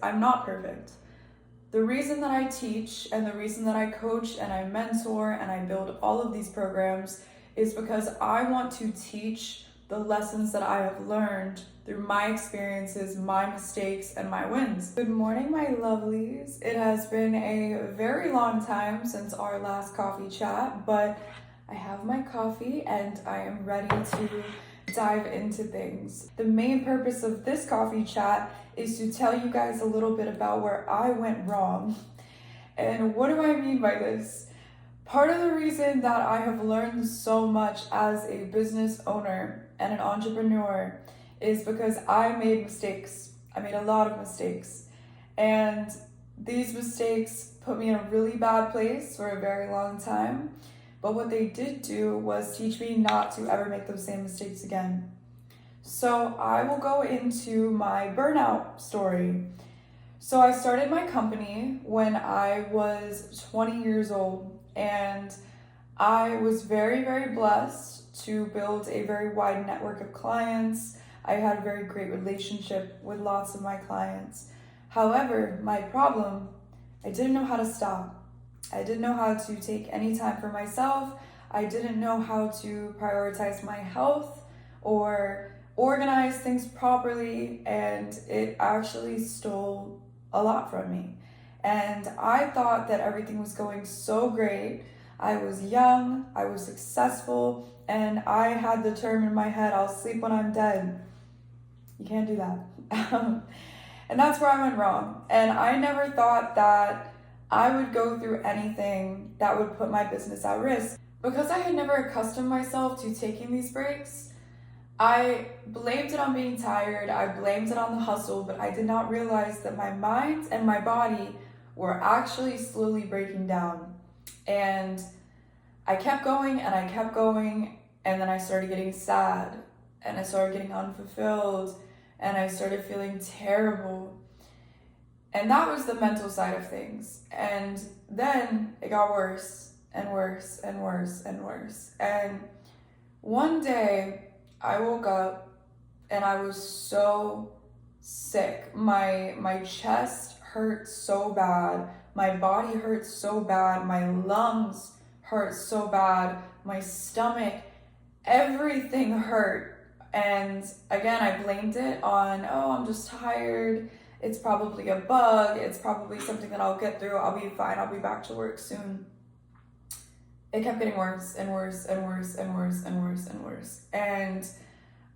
I'm not perfect. The reason that I teach and the reason that I coach and I mentor and I build all of these programs is because I want to teach the lessons that I have learned through my experiences, my mistakes, and my wins. Good morning, my lovelies. It has been a very long time since our last coffee chat, but I have my coffee and I am ready to dive into things. The main purpose of this coffee chat is to tell you guys a little bit about where I went wrong. And what do I mean by this? Part of the reason that I have learned so much as a business owner and an entrepreneur is because I made mistakes. I made a lot of mistakes. And these mistakes put me in a really bad place for a very long time. But what they did do was teach me not to ever make those same mistakes again. So I will go into my burnout story. So I started my company when I was 20 years old, and I was very, very blessed to build a very wide network of clients. I had a very great relationship with lots of my clients. However, my problem, I didn't know how to stop. I didn't know how to take any time for myself. I didn't know how to prioritize my health or organize things properly, and it actually stole a lot from me. And I thought that everything was going so great. I was young, I was successful, and I had the term in my head, I'll sleep when I'm dead. You can't do that. And that's where I went wrong. And I never thought that I would go through anything that would put my business at risk. Because I had never accustomed myself to taking these breaks, I blamed it on being tired, I blamed it on the hustle, but I did not realize that my mind and my body were actually slowly breaking down. And I kept going and I kept going, and then I started getting sad, and I started getting unfulfilled, and I started feeling terrible. And that was the mental side of things. And then it got worse and worse and worse and worse. And one day I woke up and I was so sick. My chest hurt so bad. My body hurt so bad. My lungs hurt so bad. My stomach, everything hurt. And again, I blamed it on, oh, I'm just tired. It's probably a bug. It's probably something that I'll get through. I'll be fine. I'll be back to work soon. It kept getting worse and worse and worse and worse and worse and worse. And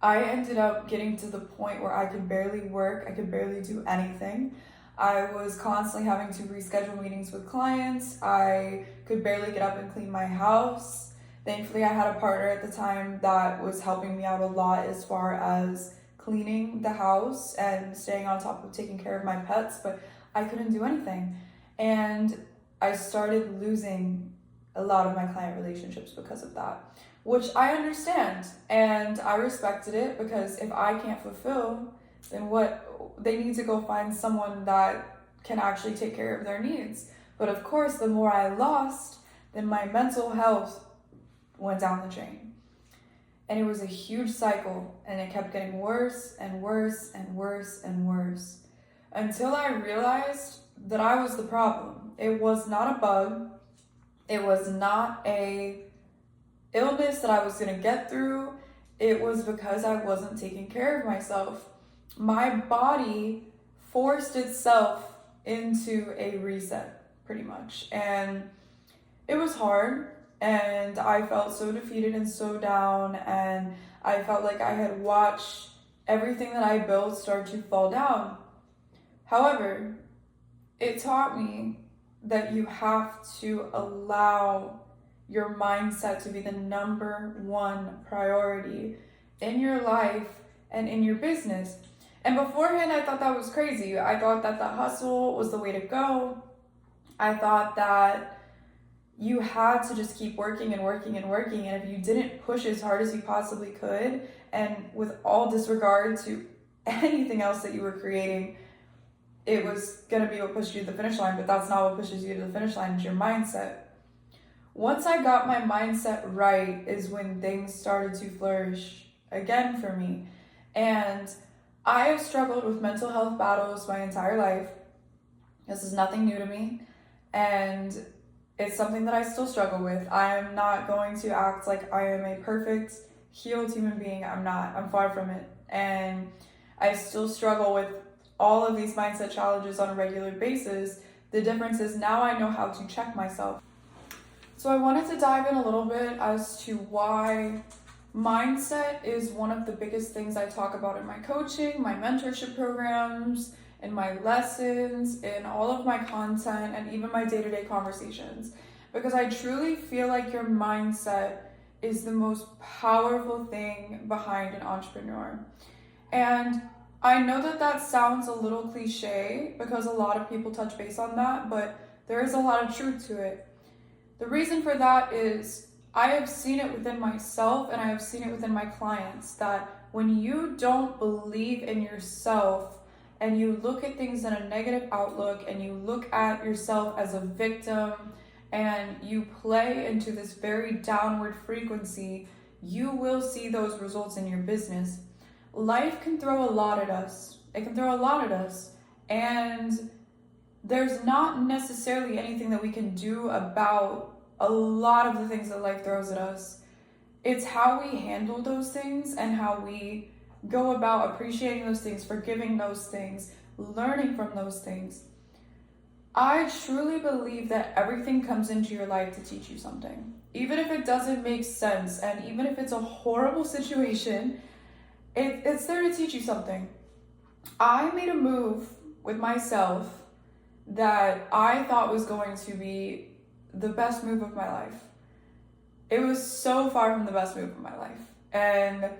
I ended up getting to the point where I could barely work. I could barely do anything. I was constantly having to reschedule meetings with clients. I could barely get up and clean my house. Thankfully, I had a partner at the time that was helping me out a lot as far as cleaning the house and staying on top of taking care of my pets, but I couldn't do anything. And I started losing a lot of my client relationships because of that, which I understand and I respected it, because if I can't fulfill, then they need to go find someone that can actually take care of their needs. But of course, the more I lost, then my mental health went down the drain. And it was a huge cycle, and it kept getting worse and worse and worse and worse until I realized that I was the problem. It was not a bug. It was not a illness that I was going to get through. It was because I wasn't taking care of myself. My body forced itself into a reset, pretty much. And it was hard. And I felt so defeated and so down, and I felt like I had watched everything that I built start to fall down. However, it taught me that you have to allow your mindset to be the number one priority in your life and in your business. And beforehand, I thought that was crazy. I thought that the hustle was the way to go. I thought that you had to just keep working and working and working, and if you didn't push as hard as you possibly could, and with all disregard to anything else that you were creating, it was going to be what pushed you to the finish line. But that's not what pushes you to the finish line. It's your mindset. Once I got my mindset right is when things started to flourish again for me. And I have struggled with mental health battles my entire life. This is nothing new to me, and it's something that I still struggle with. I am not going to act like I am a perfect, healed human being. I'm not. I'm far from it. And I still struggle with all of these mindset challenges on a regular basis. The difference is now I know how to check myself. So I wanted to dive in a little bit as to why mindset is one of the biggest things I talk about in my coaching, my mentorship programs, in my lessons, in all of my content, and even my day-to-day conversations. Because I truly feel like your mindset is the most powerful thing behind an entrepreneur. And I know that that sounds a little cliche because a lot of people touch base on that, but there is a lot of truth to it. The reason for that is I have seen it within myself and I have seen it within my clients that when you don't believe in yourself and you look at things in a negative outlook and you look at yourself as a victim and you play into this very downward frequency, you will see those results in your business. Life can throw a lot at us. It can throw a lot at us. And there's not necessarily anything that we can do about a lot of the things that life throws at us. It's how we handle those things and how we go about appreciating those things, forgiving those things, learning from those things. I truly believe that everything comes into your life to teach you something. Even if it doesn't make sense and even if it's a horrible situation, it's there to teach you something. I made a move with myself that I thought was going to be the best move of my life. It was so far from the best move of my life. And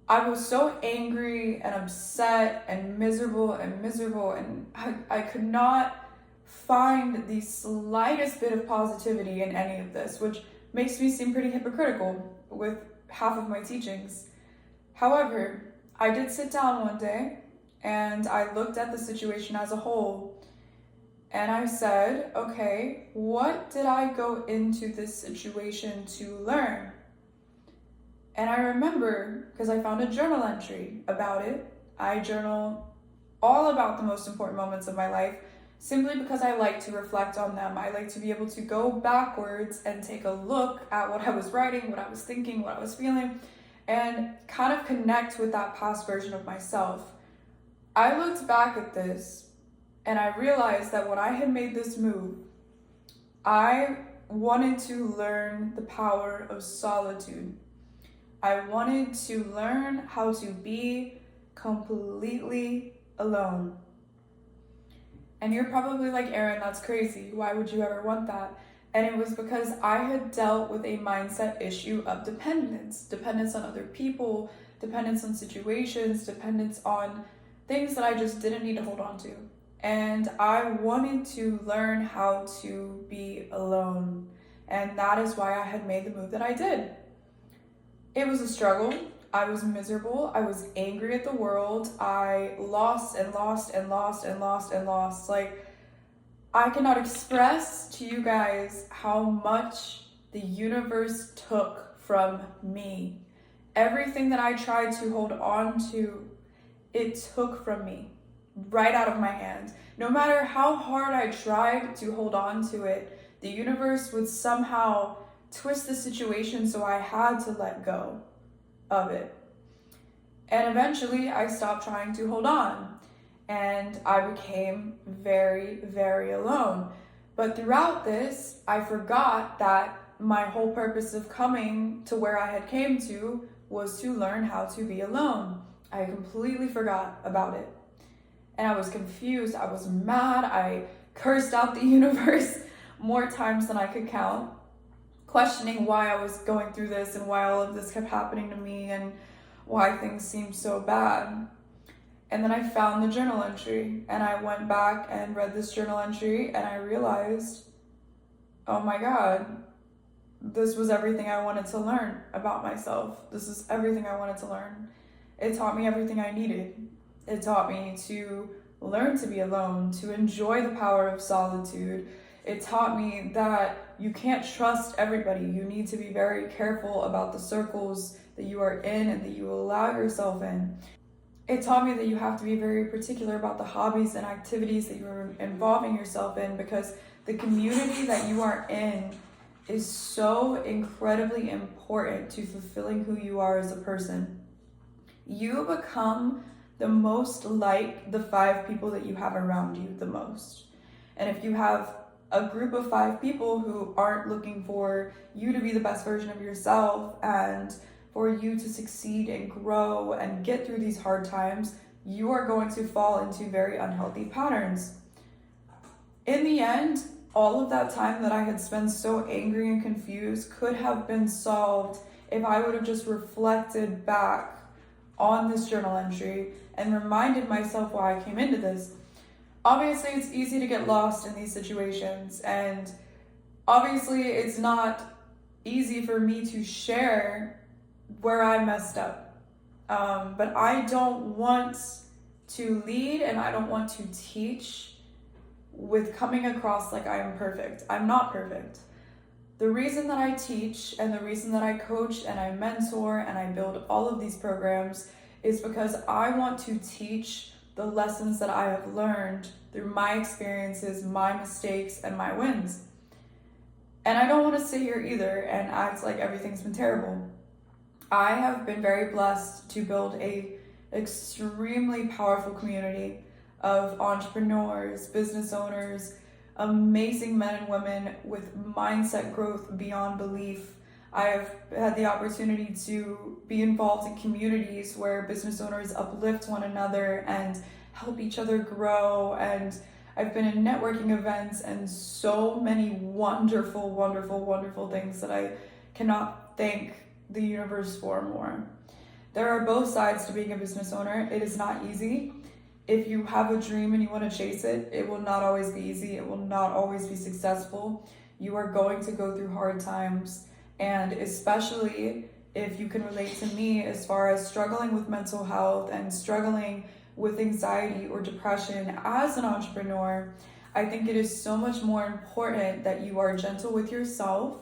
I was so angry and upset and miserable and I could not find the slightest bit of positivity in any of this, which makes me seem pretty hypocritical with half of my teachings. However, I did sit down one day and I looked at the situation as a whole and I said, okay, what did I go into this situation to learn? And I remember, because I found a journal entry about it. I journal all about the most important moments of my life simply because I like to reflect on them. I like to be able to go backwards and take a look at what I was writing, what I was thinking, what I was feeling, and kind of connect with that past version of myself. I looked back at this and I realized that when I had made this move, I wanted to learn the power of solitude. I wanted to learn how to be completely alone. And you're probably like, Erin, that's crazy. Why would you ever want that? And it was because I had dealt with a mindset issue of dependence on other people, dependence on situations, dependence on things that I just didn't need to hold on to. And I wanted to learn how to be alone. And that is why I had made the move that I did. It was a struggle. I was miserable. I was angry at the world. I lost and lost and lost and lost and lost. Like, I cannot express to you guys how much the universe took from me. Everything that I tried to hold on to, it took from me, right out of my hand. No matter how hard I tried to hold on to it, the universe would somehow twist the situation so I had to let go of it. And eventually I stopped trying to hold on and I became very, very alone. But throughout this, I forgot that my whole purpose of coming to where I had came to was to learn how to be alone. I completely forgot about it. And I was confused, I was mad, I cursed out the universe more times than I could count, questioning why I was going through this and why all of this kept happening to me and why things seemed so bad. And then I found the journal entry and I went back and read this journal entry and I realized, oh my God, this was everything I wanted to learn about myself. This is everything I wanted to learn. It taught me everything I needed. It taught me to learn to be alone, to enjoy the power of solitude. It taught me that you can't trust everybody. You need to be very careful about the circles that you are in and that you allow yourself in. it taught me that you have to be very particular about the hobbies and activities that you're involving yourself in, because the community that you are in is so incredibly important to fulfilling who you are as a person. You become the most like the 5 people that you have around you the most. And if you have a group of 5 people who aren't looking for you to be the best version of yourself and for you to succeed and grow and get through these hard times, you are going to fall into very unhealthy patterns. In the end, all of that time that I had spent so angry and confused could have been solved if I would have just reflected back on this journal entry and reminded myself why I came into this. Obviously, it's easy to get lost in these situations, and obviously it's not easy for me to share where I messed up. But I don't want to lead and I don't want to teach with coming across like I am perfect. I'm not perfect. The reason that I teach and the reason that I coach and I mentor and I build all of these programs is because I want to teach the lessons that I have learned through my experiences, my mistakes, and my wins. And I don't want to sit here either and act like everything's been terrible. I have been very blessed to build a extremely powerful community of entrepreneurs, business owners, amazing men and women with mindset growth beyond belief. I have had the opportunity to be involved in communities where business owners uplift one another and help each other grow. And I've been in networking events and so many wonderful, wonderful, wonderful things that I cannot thank the universe for more. There are both sides to being a business owner. It is not easy. If you have a dream and you want to chase it, it will not always be easy. It will not always be successful. You are going to go through hard times. And especially if you can relate to me as far as struggling with mental health and struggling with anxiety or depression as an entrepreneur, I think it is so much more important that you are gentle with yourself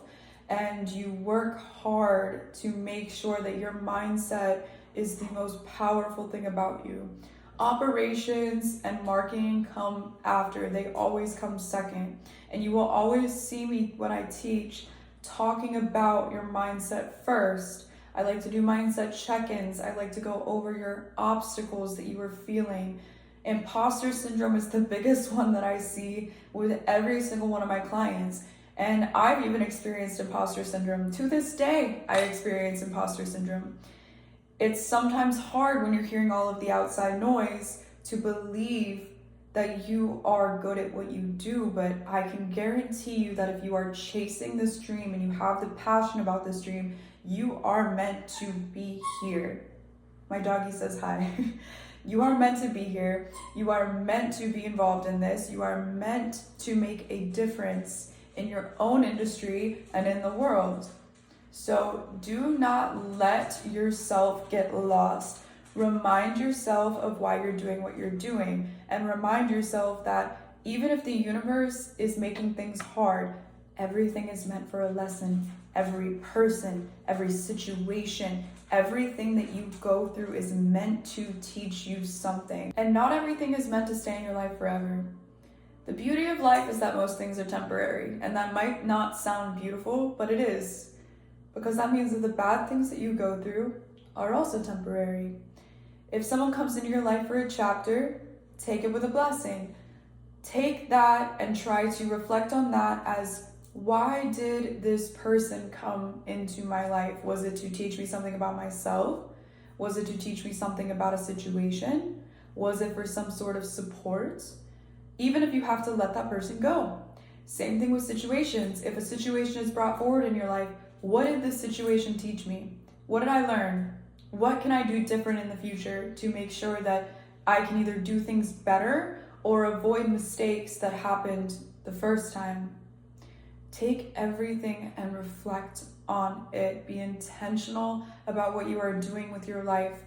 and you work hard to make sure that your mindset is the most powerful thing about you. Operations and marketing come after. They always come second. And you will always see me when I teach talking about your mindset first. I like to do mindset check-ins. I like to go over your obstacles that you are feeling. Imposter syndrome is the biggest one that I see with every single one of my clients. And I've even experienced imposter syndrome. To this day, I experience imposter syndrome. It's sometimes hard when you're hearing all of the outside noise to believe that you are good at what you do, but I can guarantee you that if you are chasing this dream and you have the passion about this dream, you are meant to be here. My doggy says hi. You are meant to be here. You are meant to be involved in this. You are meant to make a difference in your own industry and in the world. So do not let yourself get lost. Remind yourself of why you're doing what you're doing, and remind yourself that even if the universe is making things hard, everything is meant for a lesson. Every person, every situation, everything that you go through is meant to teach you something. And not everything is meant to stay in your life forever. The beauty of life is that most things are temporary, and that might not sound beautiful, but it is. Because that means that the bad things that you go through are also temporary. If someone comes into your life for a chapter, take it with a blessing. Take that and try to reflect on that as, why did this person come into my life? Was it to teach me something about myself? Was it to teach me something about a situation? Was it for some sort of support? Even if you have to let that person go. Same thing with situations. If a situation is brought forward in your life, what did this situation teach me? What did I learn? What can I do different in the future to make sure that I can either do things better or avoid mistakes that happened the first time? Take everything and reflect on it. Be intentional about what you are doing with your life.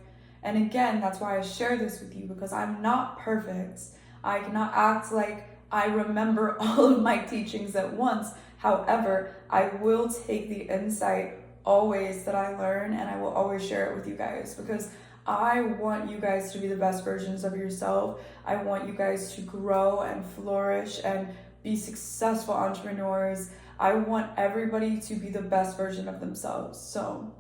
And again, that's why I share this with you, because I'm not perfect. I cannot act like I remember all of my teachings at once. However, I will take the insight always that I learn, and I will always share it with you guys, because I want you guys to be the best versions of yourself. I want you guys to grow and flourish and be successful entrepreneurs. I want everybody to be the best version of themselves. So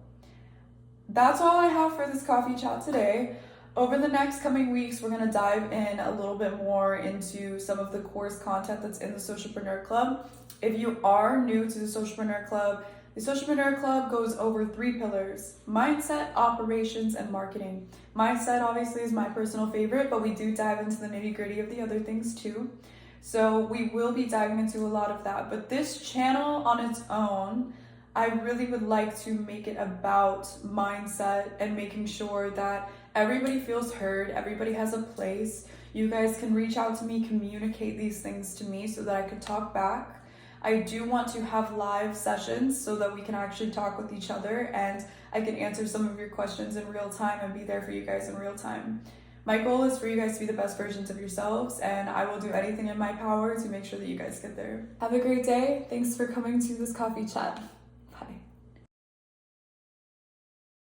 that's all I have for this coffee chat today. Over the next coming weeks, we're going to dive in a little bit more into some of the course content that's in the Socialpreneur Club. If you are new to the Socialpreneur Club, the Socialpreneur Club goes over 3 pillars: mindset, operations, and marketing. Mindset obviously is my personal favorite, but we do dive into the nitty-gritty of the other things too. So we will be diving into a lot of that. But this channel on its own, I really would like to make it about mindset and making sure that everybody feels heard, everybody has a place. You guys can reach out to me, communicate these things to me so that I could talk back. I do want to have live sessions so that we can actually talk with each other and I can answer some of your questions in real time and be there for you guys in real time. My goal is for you guys to be the best versions of yourselves, and I will do anything in my power to make sure that you guys get there. Have a great day. Thanks for coming to this coffee chat.